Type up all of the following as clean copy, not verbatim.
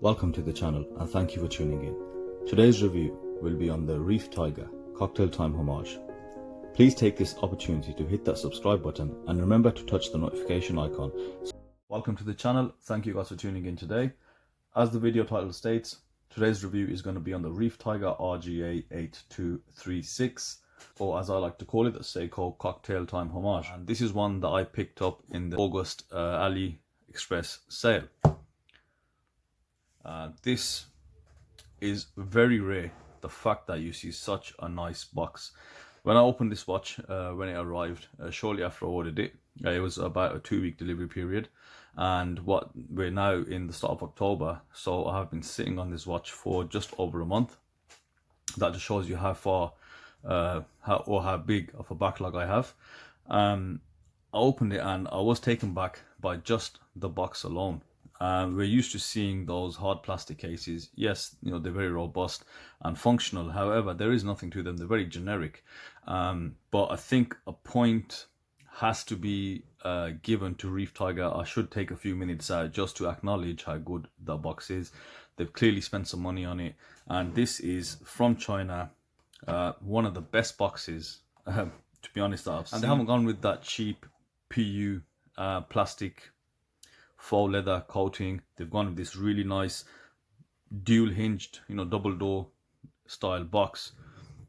Welcome to the channel and thank you for tuning in. Today's review will be on the Reef Tiger Cocktail Time Homage. Please take this opportunity to hit that subscribe button and remember to touch the notification icon. Welcome to the channel. Thank you guys for tuning in today. As the video title states, today's review is going to be on the Reef Tiger RGA8236, or as I like to call it, the Seiko Cocktail Time Homage. And this is one that I picked up in the August AliExpress sale. This is very rare, the fact that you see such a nice box. When I opened this watch, when it arrived, shortly after I ordered it, it was about a 2-week delivery period, and we're now in the start of October, so I have been sitting on this watch for just over a month. That just shows you how far how big of a backlog I have. I opened it and I was taken back by just the box alone. We're used to seeing those hard plastic cases. Yes, you know, they're very robust and functional. However, there is nothing to them. They're very generic. But I think a point has to be given to Reef Tiger. I should take a few minutes out just to acknowledge how good the box is. They've clearly spent some money on it. And this is from China. One of the best boxes, to be honest, that I've seen. And they haven't gone with that cheap PU plastic faux leather coating. They've gone with this really nice dual hinged, you know, double door style box.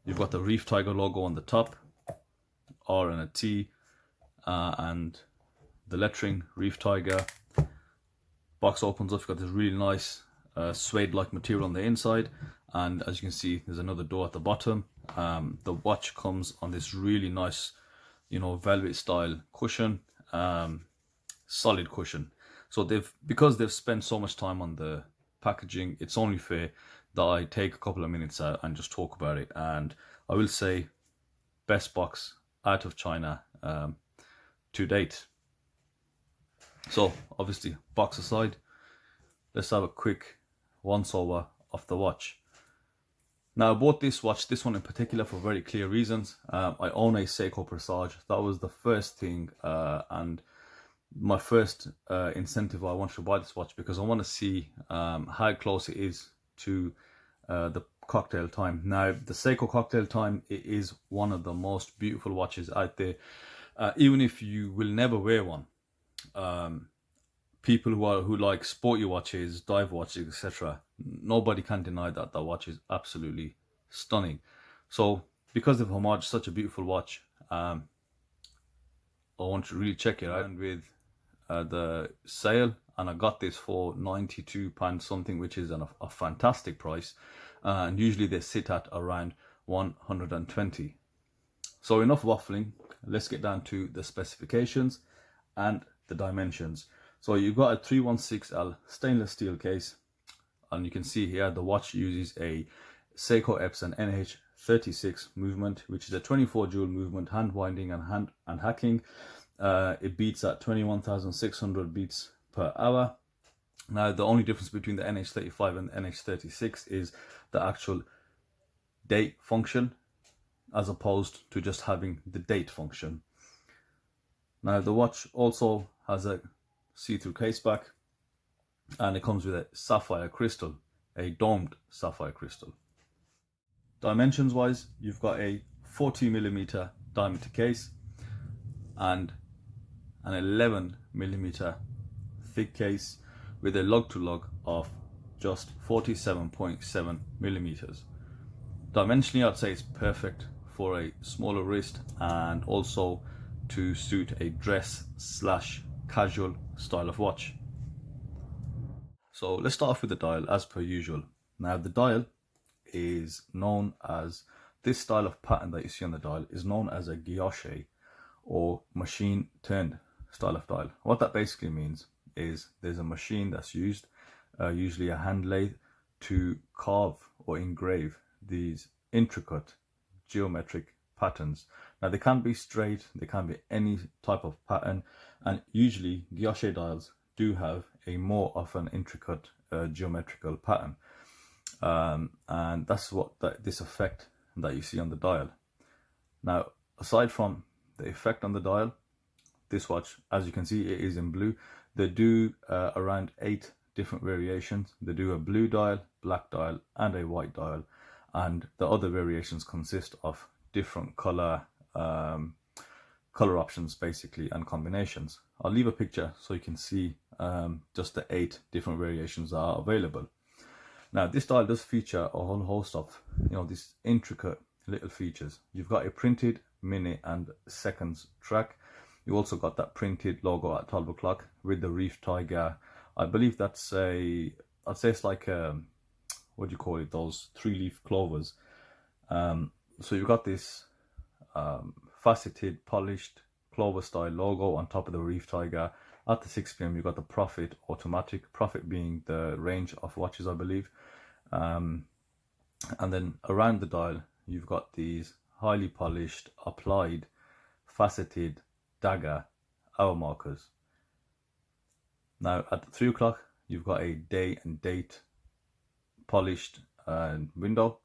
You've got the Reef Tiger logo on the top, R and a T, and the lettering Reef Tiger. Box opens up, you've got this really nice suede like material on the inside, and as you can see, there's another door at the bottom. The watch comes on this really nice, you know, velvet style cushion, solid cushion. So because they've spent so much time on the packaging, it's only fair that I take a couple of minutes out and just talk about it. And I will say, best box out of China to date. So obviously, box aside, let's have a quick once over of the watch. Now, I bought this watch, this one in particular, for very clear reasons. I own a Seiko Presage. That was the first thing, and my first incentive why I wanted to buy this watch, because I want to see how close it is to the Cocktail Time. Now, the Seiko Cocktail Time, it is one of the most beautiful watches out there. Even if you will never wear one, people who like sporty watches, dive watches, etc., nobody can deny that that watch is absolutely stunning. So because of Homage, such a beautiful watch, I want to really check it out. And with the sale, and I got this for £92 something, which is a fantastic price, and usually they sit at around 120. So enough waffling, let's get down to the specifications and the dimensions. So you've got a 316L stainless steel case, and you can see here the watch uses a Seiko Epson NH36 movement, which is a 24 joule movement, hand winding and hacking. It beats at 21,600 beats per hour. Now, the only difference between the NH35 and NH36 is the actual date function, as opposed to just having the date function. Now, the watch also has a see-through case back, and it comes with a sapphire crystal, a domed sapphire crystal. Dimensions wise, you've got a 40mm diameter case and an 11mm thick case with a lug-to-lug of just 47.7mm. Dimensionally, I'd say it's perfect for a smaller wrist and also to suit a dress/casual style of watch. So let's start off with the dial as per usual. Now, the dial is known as, this style of pattern that you see on the dial is known as a guilloche, or machine turned style of dial. What that basically means is there's a machine that's used, usually a hand lathe, to carve or engrave these intricate geometric patterns. Now, they can be straight, they can be any type of pattern, and usually guilloche dials do have a more of an intricate geometrical pattern, and that's what this effect that you see on the dial. Now, aside from the effect on the dial, this watch, as you can see, it is in blue. They do around 8 different variations. They do a blue dial, black dial, and a white dial, and the other variations consist of different color options basically, and combinations. I'll leave a picture so you can see just the 8 different variations that are available. Now this dial does feature a whole host of these intricate little features. You've got a printed minute and seconds track. You also got that printed logo at 12 o'clock with the Reef Tiger. I believe that's I'd say it's like what do you call it, those 3-leaf clovers. So you've got this faceted, polished clover style logo on top of the Reef Tiger. At the 6 p.m. you've got the Profit automatic, Profit being the range of watches, I believe. And then around the dial you've got these highly polished, applied, faceted dagger hour markers. Now at 3 o'clock you've got a day and date polished window,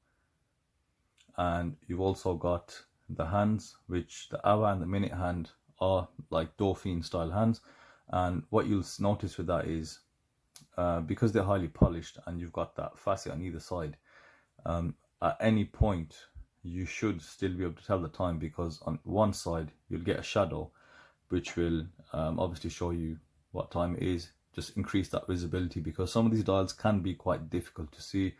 and you've also got the hands, which the hour and the minute hand are like Dauphine style hands. And what you'll notice with that is because they're highly polished and you've got that facet on either side, at any point you should still be able to tell the time, because on one side you'll get a shadow which will obviously show you what time it is, just increase that visibility, because some of these dials can be quite difficult to see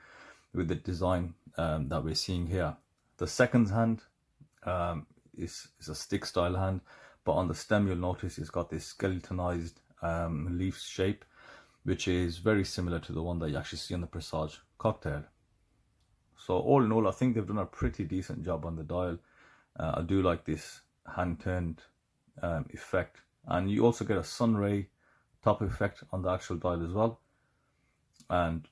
with the design that we're seeing here. The seconds hand is a stick style hand, but on the stem you'll notice it's got this skeletonized leaf shape, which is very similar to the one that you actually see on the Presage Cocktail. So all in all, I think they've done a pretty decent job on the dial. I do like this hand turned effect, and you also get a sun ray top effect on the actual dial as well. And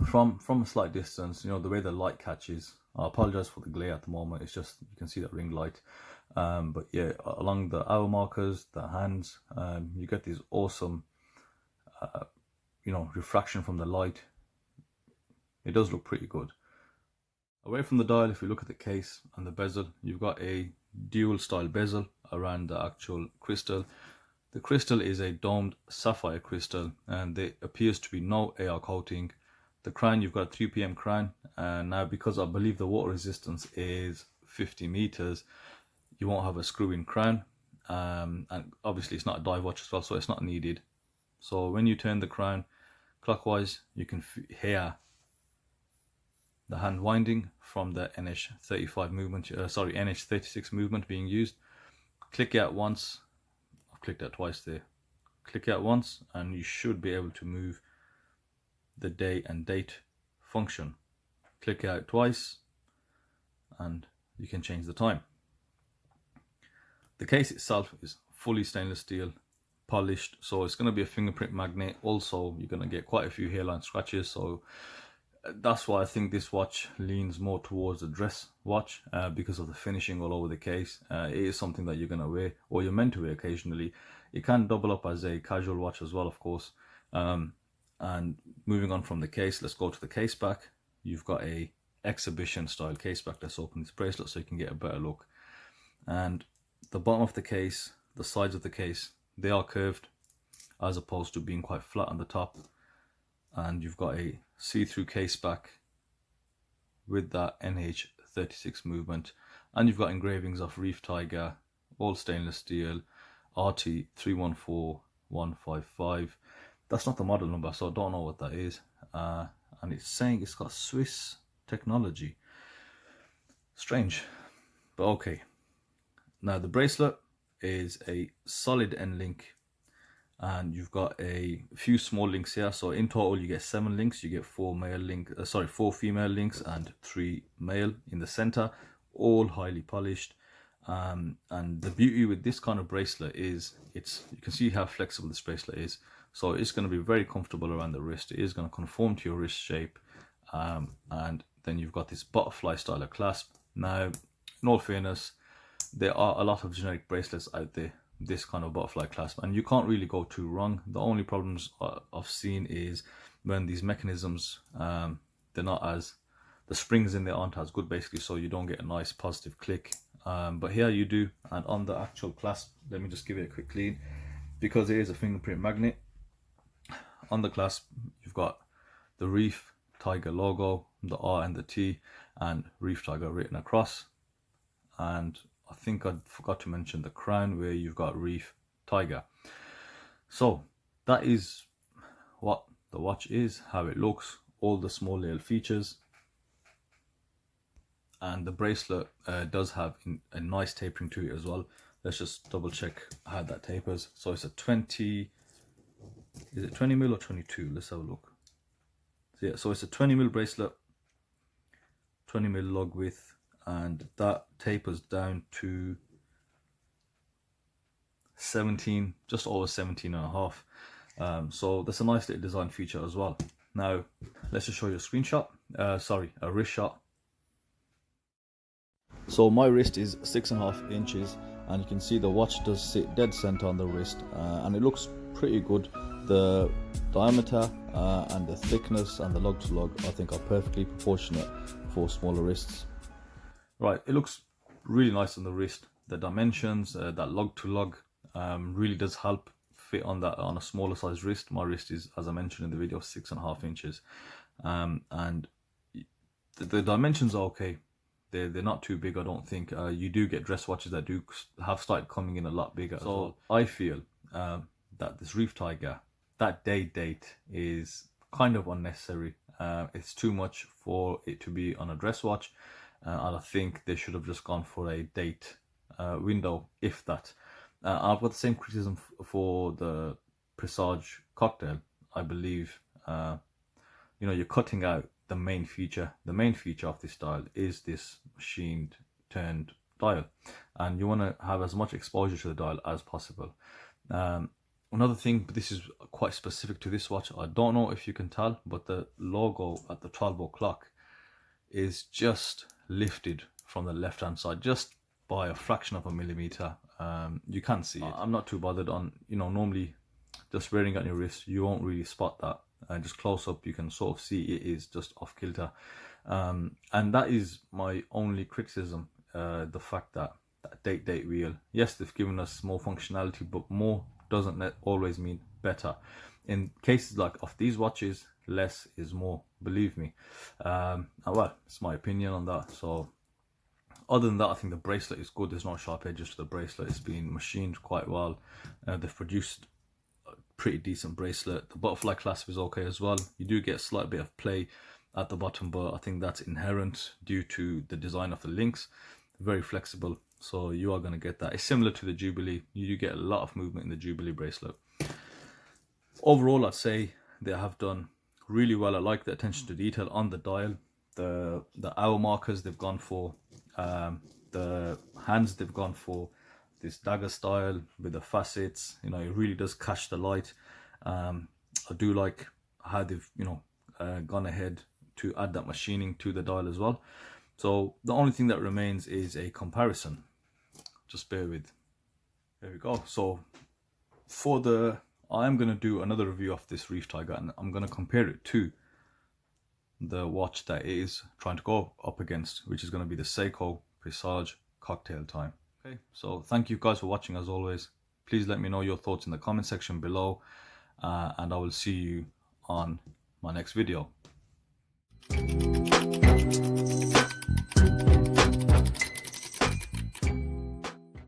from a slight distance, the way the light catches, I apologize for the glare at the moment, it's just you can see that ring light, but yeah, along the hour markers, the hands, you get these awesome refraction from the light. It does look pretty good. Away from the dial, if you look at the case and the bezel, you've got a dual style bezel around the actual crystal. The crystal is a domed sapphire crystal, and there appears to be no AR coating. The crown, you've got a 3 p.m. crown, and now because I believe the water resistance is 50 meters, you won't have a screw-in crown, and obviously it's not a dive watch as well, so it's not needed. So when you turn the crown clockwise, you can hear the hand winding from the NH35 movement, NH36 movement being used. Click out once, I've clicked out twice there. Click out once and you should be able to move the day and date function. Click out twice and you can change the time. The case itself is fully stainless steel, polished, so it's going to be a fingerprint magnet. Also, you're going to get quite a few hairline scratches, so that's why I think this watch leans more towards a dress watch, because of the finishing all over the case. It is something that you're going to wear, or you're meant to wear occasionally. It can double up as a casual watch as well, of course. And moving on from the case, let's go to the case back. You've got a exhibition style case back. Let's open this bracelet so you can get a better look. And the bottom of the case, the sides of the case, they are curved as opposed to being quite flat on the top. And you've got a see-through case back with that NH36 movement, and you've got engravings of Reef Tiger, all stainless steel, RT314155. That's not the model number, so I don't know what that is. And it's saying it's got Swiss technology. Strange, but okay. Now the bracelet is a solid end link, and you've got a few small links here. So in total you get 7 links. You get 4 female links and 3 male in the center, all highly polished. And the beauty with this kind of bracelet is you can see how flexible this bracelet is. So it's going to be very comfortable around the wrist. It is going to conform to your wrist shape. And then you've got this butterfly style of clasp. Now, in all fairness, there are a lot of generic bracelets out there, this kind of butterfly clasp, and you can't really go too wrong. The only problems I've seen is when these mechanisms, they're not as, the springs in there aren't as good basically, so you don't get a nice positive click. But here you do. And on the actual clasp, let me just give it a quick clean, because it is a fingerprint magnet. on the clasp you've got the Reef Tiger logo, the R and the T, and Reef Tiger written across. And I think I forgot to mention the crown where you've got Reef Tiger. So that is what the watch is, how it looks, all the small little features. And the bracelet does have a nice tapering to it as well. Let's just double check how that tapers. So it's a 20, is it 20 mil or 22? Let's have a look. So yeah, so it's a 20 mil bracelet, 20 mil lug width, and that tapers down to 17, just over 17 and a half. So that's a nice little design feature as well. Now let's just show you a screenshot, a wrist shot. So my wrist is 6.5 inches, and you can see the watch does sit dead center on the wrist, and it looks pretty good. The diameter and the thickness and the lug to lug I think are perfectly proportionate for smaller wrists. Right, it looks really nice on the wrist. The dimensions, that lug to lug really does help fit on that on a smaller size wrist. My wrist is, as I mentioned in the video, 6.5 inches, and the dimensions are okay. They're not too big, I don't think. You do get dress watches that do have started coming in a lot bigger. So I feel that this Reef Tiger, that date is kind of unnecessary. It's too much for it to be on a dress watch, and I think they should have just gone for a date window, if that. I've got the same criticism for the Presage Cocktail. I believe you're cutting out the main feature. The main feature of this dial is this machined turned dial, and you want to have as much exposure to the dial as possible. Another thing, but this is quite specific to this watch, I don't know if you can tell, but the logo at the 12 o'clock is just lifted from the left hand side, just by a fraction of a millimeter. You can't see it. I'm not too bothered on, normally just wearing it on your wrist, you won't really spot that. Just close up, you can sort of see it is just off kilter. And that is my only criticism, the fact that date wheel, yes, they've given us more functionality, but more doesn't always mean better. In cases like of these watches, less is more, believe me. Well, it's my opinion on that. So other than that, I think the bracelet is good. There's no sharp edges to the bracelet. It's been machined quite well. They've produced a pretty decent bracelet. The butterfly clasp is okay as well. You do get a slight bit of play at the bottom, but I think that's inherent due to the design of the links. Very flexible, so you are going to get that. It's similar to the Jubilee. You do get a lot of movement in the Jubilee bracelet. Overall, I'd say they have done really well. I like the attention to detail on the dial. The hour markers they've gone for, the hands they've gone for this dagger style with the facets. It really does catch the light. I do like how they've gone ahead to add that machining to the dial as well. So the only thing that remains is a comparison. Just bear with. There we go. So I'm going to do another review of this Reef Tiger, and I'm going to compare it to the watch that it is trying to go up against, which is going to be the Seiko Presage Cocktail time. Okay, so thank you guys for watching as always. Please let me know your thoughts in the comment section below, and I will see you on my next video.